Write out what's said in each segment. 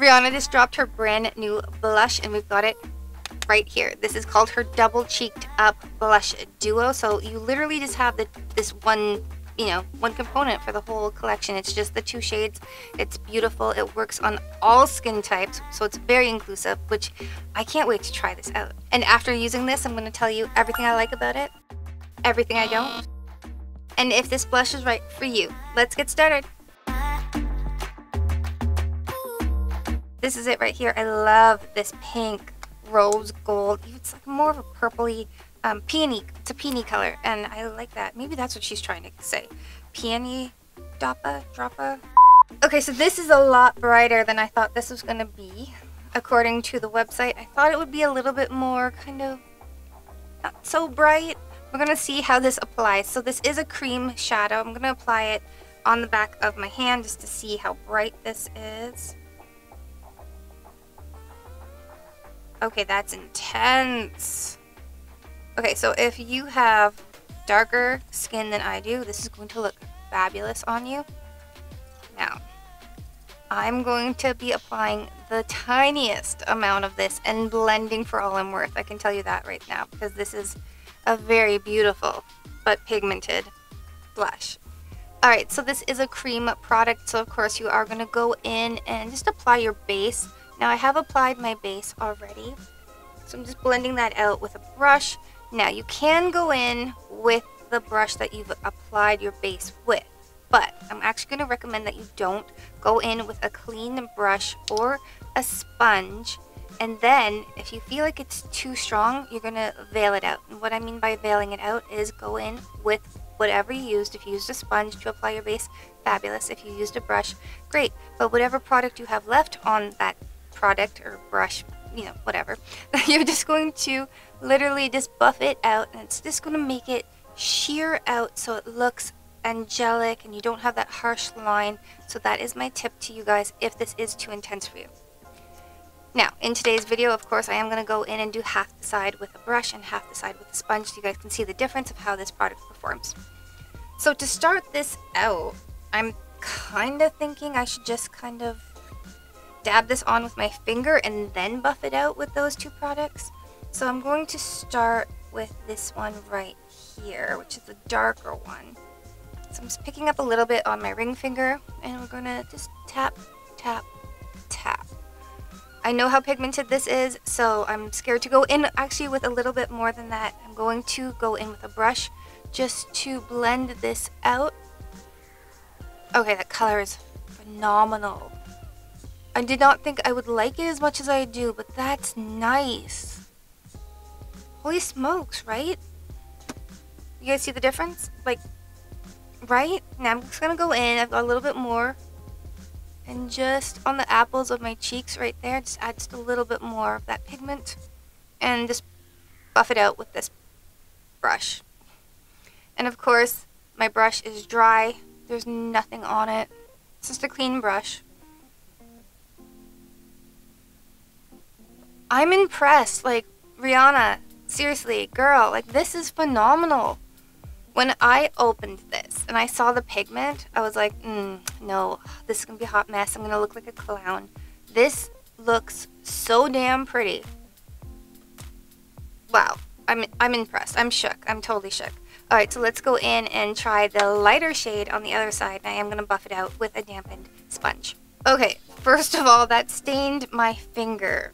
Rihanna just dropped her brand new blush, and we've got it right here. This is called her Double Cheeked Up Blush Duo. So you literally just have this one, one component for the whole collection. It's just the 2 shades. It's beautiful. It works on all skin types, so it's very inclusive, which I can't wait to try this out. And after using this, I'm going to tell you everything I like about it, everything I don't, and if this blush is right for you. Let's get started. This is it right here. I love this pink rose gold. It's like more of a purpley peony. It's a peony color, and I like that. Maybe that's what she's trying to say. Peony Droppa. Okay, so this is a lot brighter than I thought this was going to be. According to the website, I thought it would be a little bit more kind of not so bright. We're going to see how this applies. So this is a cream shadow. I'm going to apply it on the back of my hand just to see how bright this is. Okay, that's intense. Okay, so if you have darker skin than I do, this is going to look fabulous on you. Now, I'm going to be applying the tiniest amount of this and blending for all I'm worth. I can tell you that right now, because this is a very beautiful but pigmented blush. Alright, so this is a cream product, so of course you are going to go in and just apply your base. Now I have applied my base already, so I'm just blending that out with a brush. Now you can go in with the brush that you've applied your base with, but I'm actually going to recommend that you don't go in with a clean brush or a sponge, and then if you feel like it's too strong, you're going to veil it out. And what I mean by veiling it out is go in with whatever you used. If you used a sponge to apply your base, fabulous. If you used a brush, great. But whatever product you have left on that product or brush, whatever, you're just going to literally just buff it out, and it's just going to make it sheer out so it looks angelic and you don't have that harsh line. So that is my tip to you guys if this is too intense for you. Now in today's video, of course, I am going to go in and do half the side with a brush and half the side with a sponge so you guys can see the difference of how this product performs. So to start this out, I'm kind of thinking I should just kind of dab this on with my finger and then buff it out with those 2 products. So I'm going to start with this one right here, which is the darker one. So I'm just picking up a little bit on my ring finger, and we're going to just tap, tap, tap. I know how pigmented this is, so I'm scared to go in actually with a little bit more than that. I'm going to go in with a brush just to blend this out. Okay, that color is phenomenal. I did not think I would like it as much as I do, but that's nice. Holy smokes, right? You guys see the difference? Like, right? Now I'm just going to go in. I've got a little bit more. And just on the apples of my cheeks right there, just add just a little bit more of that pigment. And just buff it out with this brush. And of course, my brush is dry. There's nothing on it. It's just a clean brush. I'm impressed. Like, Rihanna, seriously, girl, like, this is phenomenal. When I opened this and I saw the pigment, I was like, no, this is going to be a hot mess. I'm going to look like a clown. This looks so damn pretty. Wow, I'm impressed. I'm shook. I'm totally shook. Alright, so let's go in and try the lighter shade on the other side. I am going to buff it out with a dampened sponge. Okay, first of all, that stained my finger.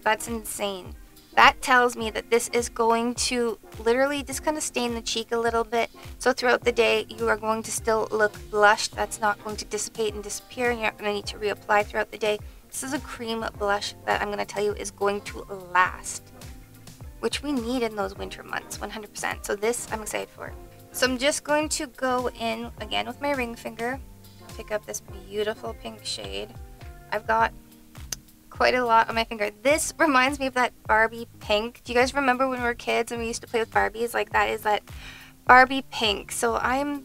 That's insane. That tells me that this is going to literally just kind of stain the cheek a little bit. So throughout the day, you are going to still look blushed. That's not going to dissipate and disappear, and you're not going to need to reapply throughout the day. This is a cream blush that I'm going to tell you is going to last, which we need in those winter months, 100%. So this, I'm excited for. So I'm just going to go in again with my ring finger, pick up this beautiful pink shade. I've got quite a lot on my finger. This reminds me of that Barbie pink. Do you guys remember when we were kids and we used to play with Barbies? Like, that is that Barbie pink. So oh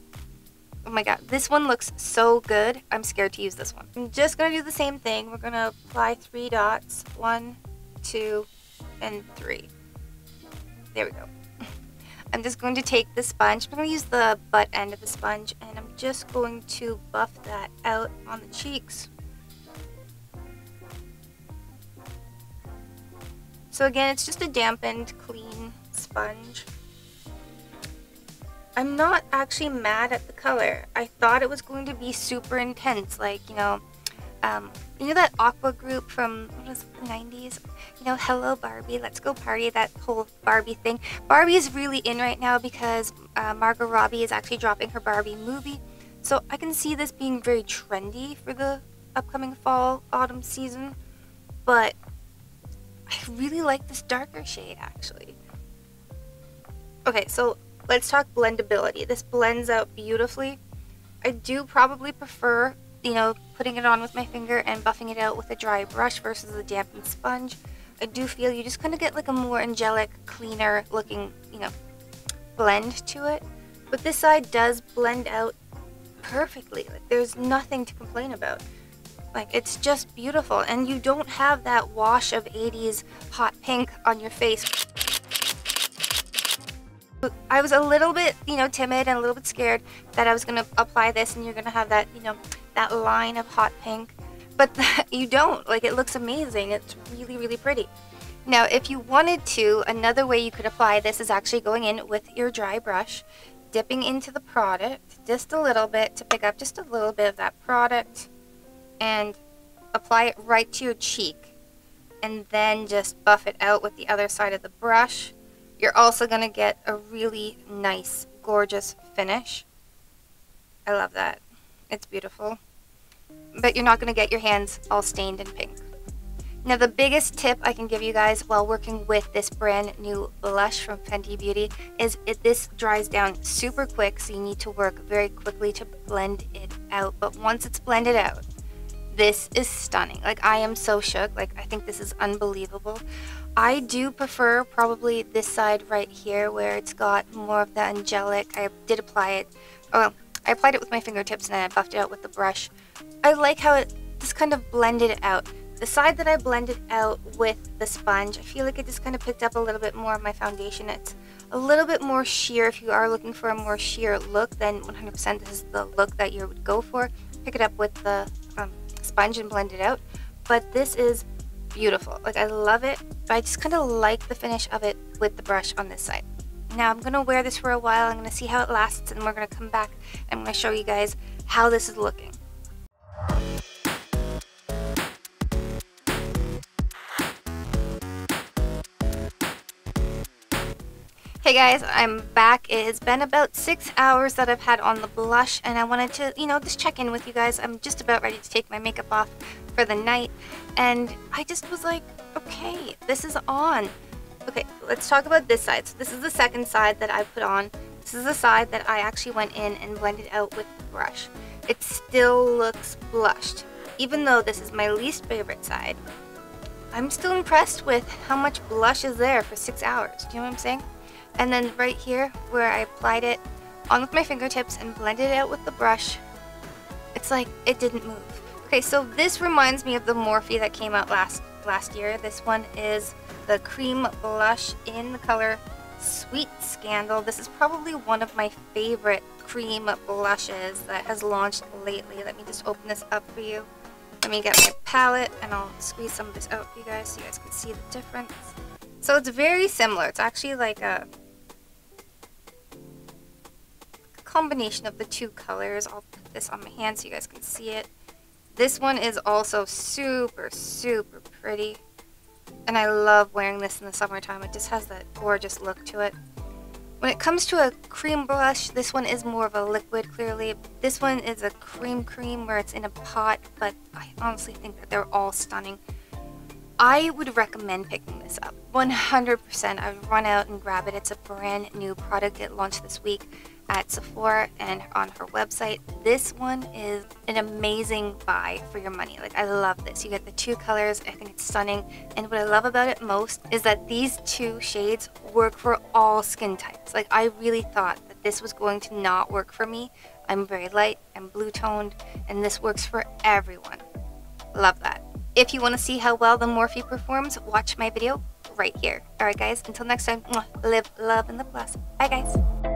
my god, this one looks so good. I'm scared to use this one. I'm just gonna do the same thing. We're gonna apply 3 dots. 1, 2, and 3. There we go. I'm just going to take the sponge. I'm going to use the butt end of the sponge, and I'm just going to buff that out on the cheeks. So again, it's just a dampened, clean sponge. I'm not actually mad at the color. I thought it was going to be super intense, like, you know that Aqua group from, what was it, the 90s? You know, Hello Barbie, Let's Go Party, that whole Barbie thing. Barbie is really in right now because Margot Robbie is actually dropping her Barbie movie. So I can see this being very trendy for the upcoming fall, autumn season. But I really like this darker shade, actually. Okay, so let's talk blendability. This blends out beautifully. I do probably prefer, you know, putting it on with my finger and buffing it out with a dry brush versus a dampened sponge. I do feel you just kind of get like a more angelic, cleaner looking, you know, blend to it. But this side does blend out perfectly. Like, there's nothing to complain about. Like, it's just beautiful, and you don't have that wash of 80s hot pink on your face. I was a little bit, you know, timid and a little bit scared that I was going to apply this and you're going to have that, you know, that line of hot pink. But you don't. Like, it looks amazing. It's really, really pretty. Now, if you wanted to, another way you could apply this is actually going in with your dry brush, dipping into the product just a little bit to pick up just a little bit of that product and apply it right to your cheek. And then just buff it out with the other side of the brush. You're also going to get a really nice, gorgeous finish. I love that. It's beautiful. But you're not going to get your hands all stained in pink. Now, the biggest tip I can give you guys while working with this brand new blush from Fenty Beauty is this dries down super quick, so you need to work very quickly to blend it out. But once it's blended out, this is stunning. Like, I am so shook. Like, I think this is unbelievable. I do prefer probably this side right here where it's got more of the angelic. I did apply it. Oh, I applied it with my fingertips and then I buffed it out with the brush. I like how it just kind of blended it out. The side that I blended out with the sponge, I feel like it just kind of picked up a little bit more of my foundation. It's a little bit more sheer. If you are looking for a more sheer look, then 100% this is the look that you would go for. Pick it up with the sponge and blend it out. But this is beautiful. Like, I love it, but I just kind of like the finish of it with the brush on this side. Now, I'm going to wear this for a while. I'm going to see how it lasts, and we're going to come back and I'm going to show you guys how this is looking. Hey guys, I'm back. It has been about 6 hours that I've had on the blush, and I wanted to, you know, just check in with you guys. I'm just about ready to take my makeup off for the night, and I just was like, okay, this is on. Okay, let's talk about this side. So this is the second side that I put on. This is the side that I actually went in and blended out with the brush. It still looks blushed. Even though this is my least favorite side, I'm still impressed with how much blush is there for 6 hours. Do you know what I'm saying? And then right here, where I applied it on with my fingertips and blended it out with the brush, it's like it didn't move. Okay, so this reminds me of the Morphe that came out last year. This one is the cream blush in the color Sweet Scandal. This is probably one of my favorite cream blushes that has launched lately. Let me just open this up for you. Let me get my palette and I'll squeeze some of this out for you guys so you guys can see the difference. So it's very similar. It's actually like a combination of the two colors. I'll put this on my hand so you guys can see it. This one is also super, super pretty. And I love wearing this in the summertime. It just has that gorgeous look to it. When it comes to a cream blush, this one is more of a liquid, clearly. This one is a cream where it's in a pot, but I honestly think that they're all stunning. I would recommend picking this up. 100%. I would run out and grab it. It's a brand new product. It launched this week at Sephora and on her website. This one is an amazing buy for your money. Like, I love this. You get the two colors. I think it's stunning. And what I love about it most is that these two shades work for all skin types. Like, I really thought that this was going to not work for me. I'm very light, I'm blue toned, and this works for everyone. Love that. If you want to see how well the Morphe performs, watch my video right here. Alright guys, until next time, live, love, and live blessed. Bye guys.